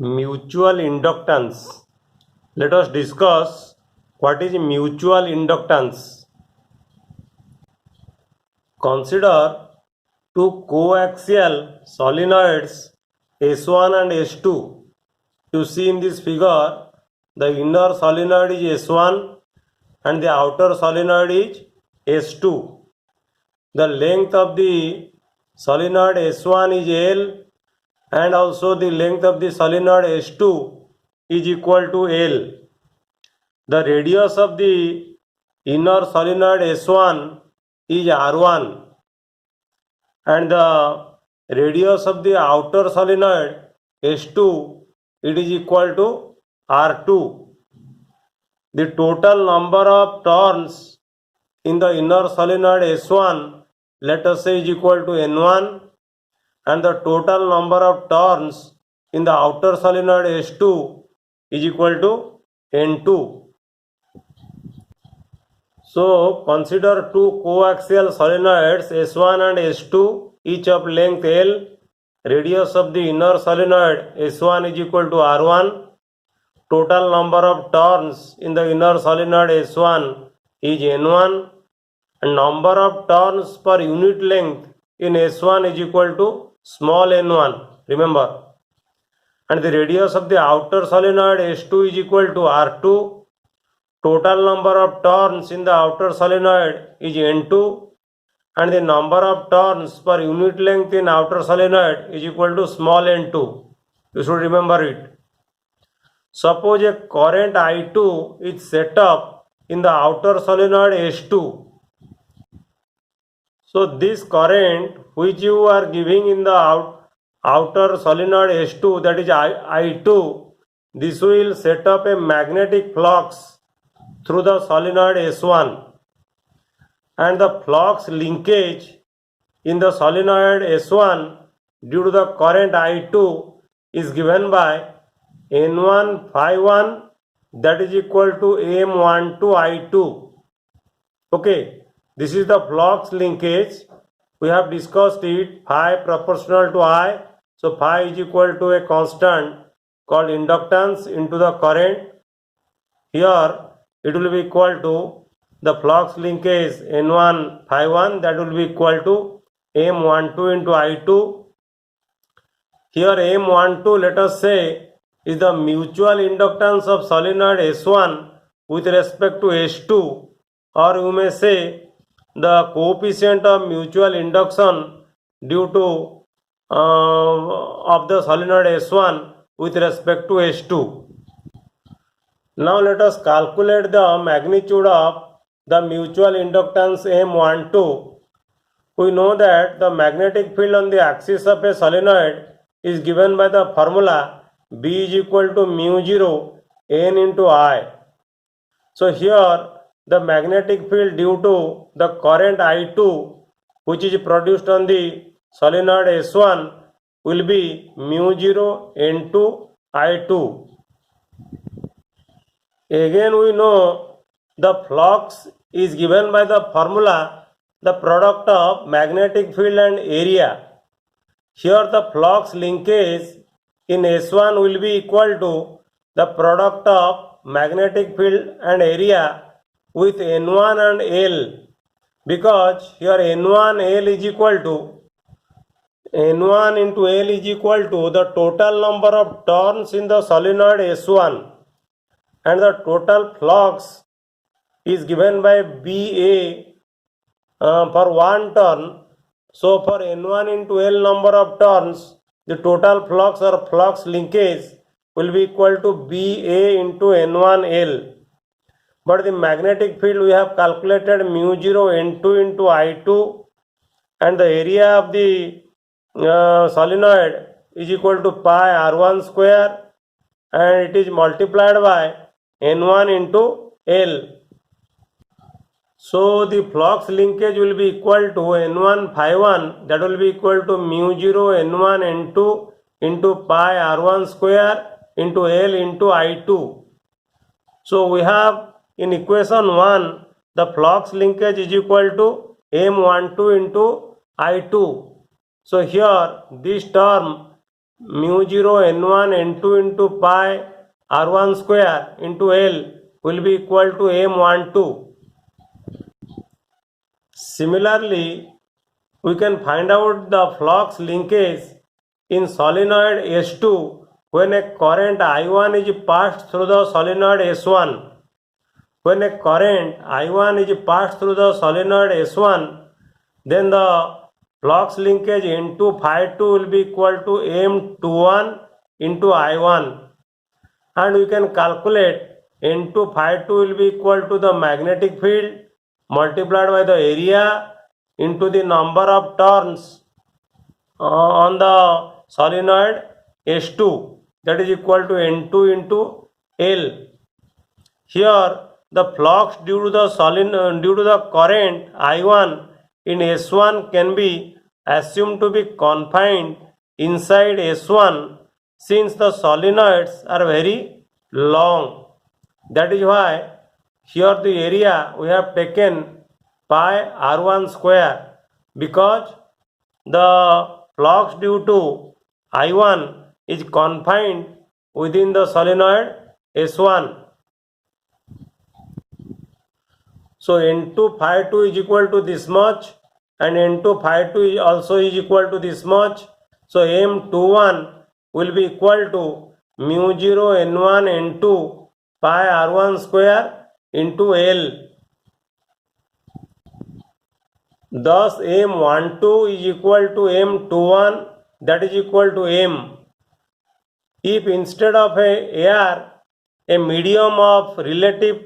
Mutual inductance. Let us discuss what is mutual inductance. Consider two coaxial solenoids S1 and S2. You see in this figure, the inner solenoid is S1 and the outer solenoid is S2. The length of the solenoid S1 is L and also the length of the solenoid S2 is equal to L. The radius of the inner solenoid S1 is R1 and the radius of the outer solenoid S2 it is equal to R2. The total number of turns in the inner solenoid S1, let us say, is equal to N1, and the total number of turns in the outer solenoid S2 is equal to N2. So consider two coaxial solenoids S1 and S2, each of length L. Radius of the inner solenoid S1 is equal to R1. Total number of turns in the inner solenoid S1 is N1 and number of turns per unit length in S1 is equal to small n1, remember, and the radius of the outer solenoid S2 is equal to R2. Total number of turns in the outer solenoid is N2 and the number of turns per unit length in outer solenoid is equal to small n2. You should remember it. Suppose a current I2 is set up in the outer solenoid S2. So this current which you are giving in the outer solenoid S2, that is I2, this will set up a magnetic flux through the solenoid S1, and the flux linkage in the solenoid S1 due to the current I2 is given by N1 phi1, that is equal to M12 I2. Okay, this is the flux linkage. We have discussed it, phi proportional to I. So phi is equal to a constant called inductance into the current. Here it will be equal to the flux linkage N1 phi1, that will be equal to M12 into I2. Here M12, let us say, is the mutual inductance of solenoid S1 with respect to S2, or you may say the coefficient of mutual induction due to of the solenoid S1 with respect to S2. Now let us calculate the magnitude of the mutual inductance M12. We know that the magnetic field on the axis of a solenoid is given by the formula B is equal to mu 0 N into I. So here the magnetic field due to the current I2 which is produced on the solenoid S1 will be mu 0 N2 I2. Again we know the flux is given by the formula the product of magnetic field and area. Here the flux linkage in S1 will be equal to the product of magnetic field and area with N1 and L, because here N1 L is equal to N1 into L is equal to the total number of turns in the solenoid S1, and the total flux is given by BA for one turn. So for N1 into L number of turns, the total flux or flux linkage will be equal to BA into N1L. But the magnetic field we have calculated mu 0 N2 into I2, and the area of the solenoid is equal to pi R1 square, and it is multiplied by N1 into L. So the flux linkage will be equal to N1 phi1, that will be equal to mu 0 N1 N2 into pi R1 square into L into I2. So we have in equation 1 the flux linkage is equal to M12 into I2. So here this term mu 0 n1 n2 into pi r1 square into L will be equal to m12. Similarly, we can find out the flux linkage in solenoid S2 when a current I1 is passed through the solenoid S1. When a current I1 is passed through the solenoid S1, then the flux linkage N2 phi 2 will be equal to M21 into I1, and we can calculate N2 phi 2 will be equal to the magnetic field multiplied by the area into the number of turns on the solenoid S2, that is equal to N2 into L. Here the flux due to the current I1 in S1 can be assumed to be confined inside S1 since the solenoids are very long. That is why here the area we have taken pi r1 square, because the flux due to I1 is confined within the solenoid S1. So N2 phi 2 is equal to this much, and N2 phi 2 is also is equal to this much. So M21 will be equal to mu 0 n1 n2 pi r1 square into L. Thus M12 is equal to M21, that is equal to M. If instead of a air, a medium of relative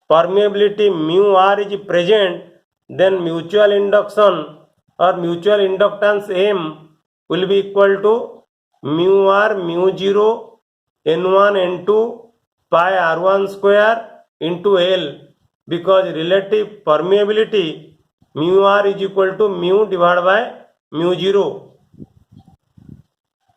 permeability mu r is present, then mutual induction or mutual inductance M will be equal to mu r mu 0 n1 n2 pi r1 square into L, because relative permeability mu r is equal to mu divided by mu 0.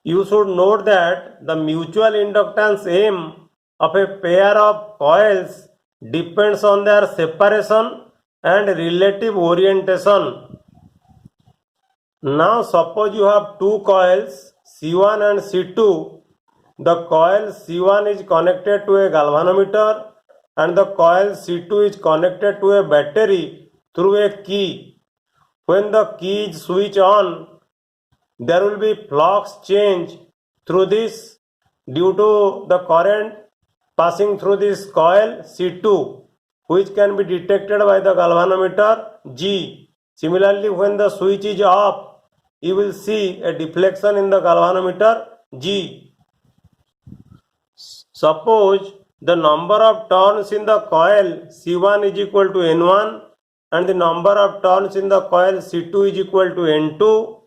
You should note that the mutual inductance M of a pair of coils depends on their separation and relative orientation. Now suppose you have two coils C1 and C2. The coil C1 is connected to a galvanometer and the coil C2 is connected to a battery through a key. When the key is switched on, there will be flux change through this due to the current passing through this coil C2, which can be detected by the galvanometer G. Similarly, when the switch is off, you will see a deflection in the galvanometer G. Suppose the number of turns in the coil C1 is equal to N1 and the number of turns in the coil C2 is equal to N2,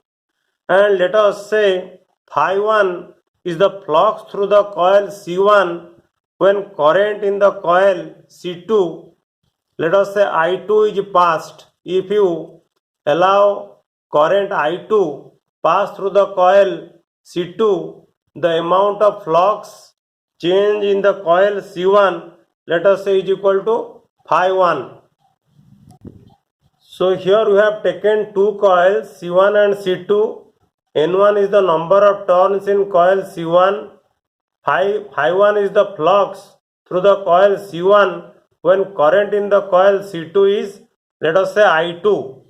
and let us say phi 1 is the flux through the coil C1 when current in the coil C2, let us say I2 is passed. If you allow current I2 pass through the coil C2, the amount of flux change in the coil C1, let us say, is equal to phi 1. So here we have taken two coils C1 and C2. N1 is the number of turns in coil C1. Phi 1 is the flux through the coil C1 when current in the coil C2 is, let us say, I2.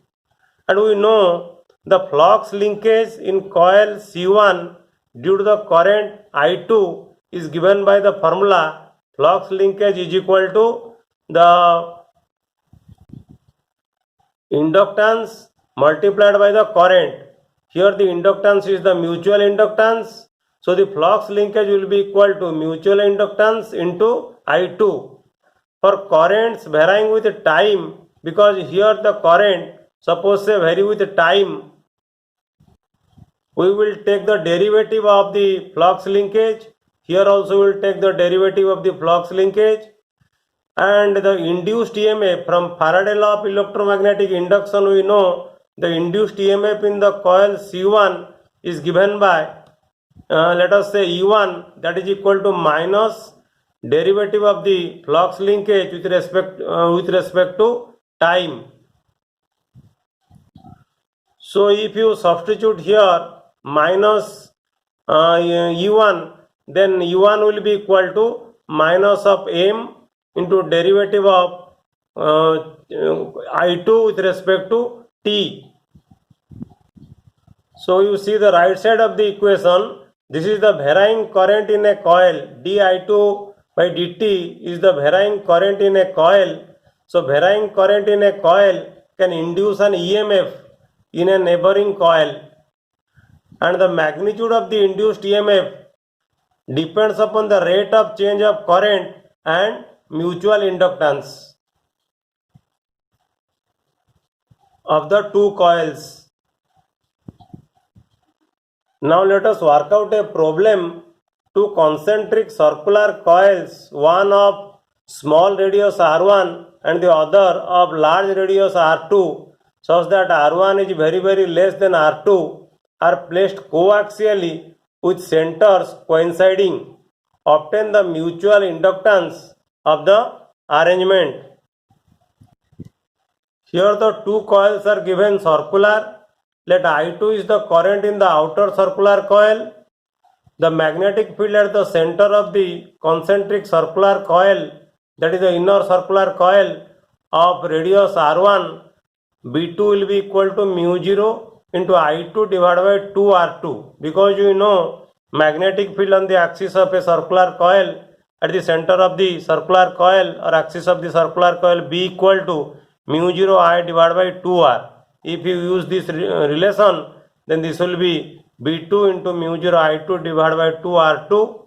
And we know the flux linkage in coil C1 due to the current I2 is given by the formula flux linkage is equal to the inductance multiplied by the current. Here the inductance is the mutual inductance. So the flux linkage will be equal to mutual inductance into I2. For currents varying with time, because here the current suppose say vary with time, we will take the derivative of the flux linkage. Here also we will take the derivative of the flux linkage, and the induced EMF from Faraday law of electromagnetic induction, we know the induced EMF in the coil C1 is given by let us say E1, that is equal to minus derivative of the flux linkage with respect to time. So if you substitute here minus U1, then U1 will be equal to minus of M into derivative of I2 with respect to T. So you see the right side of the equation, this is the varying current in a coil. di2 by dt is the varying current in a coil. So varying current in a coil can induce an EMF in a neighboring coil, and the magnitude of the induced EMF depends upon the rate of change of current and mutual inductance of the two coils. Now let us work out a problem. Two concentric circular coils, one of small radius R1 and the other of large radius R2, such that R1 is very less than R2, are placed coaxially with centers coinciding. Obtain the mutual inductance of the arrangement. Here the two coils are given circular. Let I2 is the current in the outer circular coil. The magnetic field at the center of the concentric circular coil, that is the inner circular coil of radius R1, B2 will be equal to mu 0 into I2 divided by 2 R2, because you know magnetic field on the axis of a circular coil at the center of the circular coil or axis of the circular coil B equal to mu 0 I divided by 2R. If you use this relation, then this will be B2 into mu 0 I2 divided by 2 R2,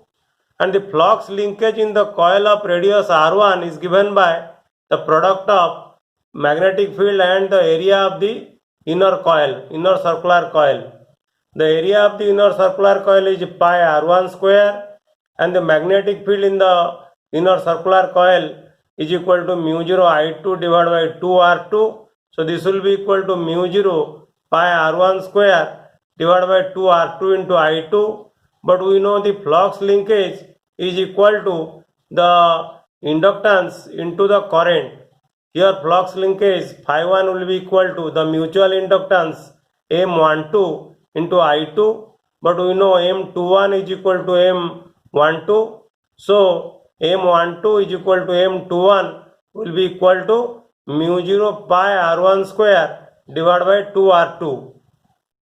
and the flux linkage in the coil of radius R1 is given by the product of magnetic field and the area of the inner coil, inner circular coil. The area of the inner circular coil is pi R1 square, and the magnetic field in the inner circular coil is equal to mu 0 I2 divided by 2 R2. So this will be equal to mu 0 pi R1 square divided by 2 R2 into I2. But we know the flux linkage is equal to the inductance into the current. Here flux linkage phi1 will be equal to the mutual inductance M12 into I2. But we know M21 is equal to M12. So M12 is equal to M21 will be equal to mu 0 pi R1 square divided by 2 R2.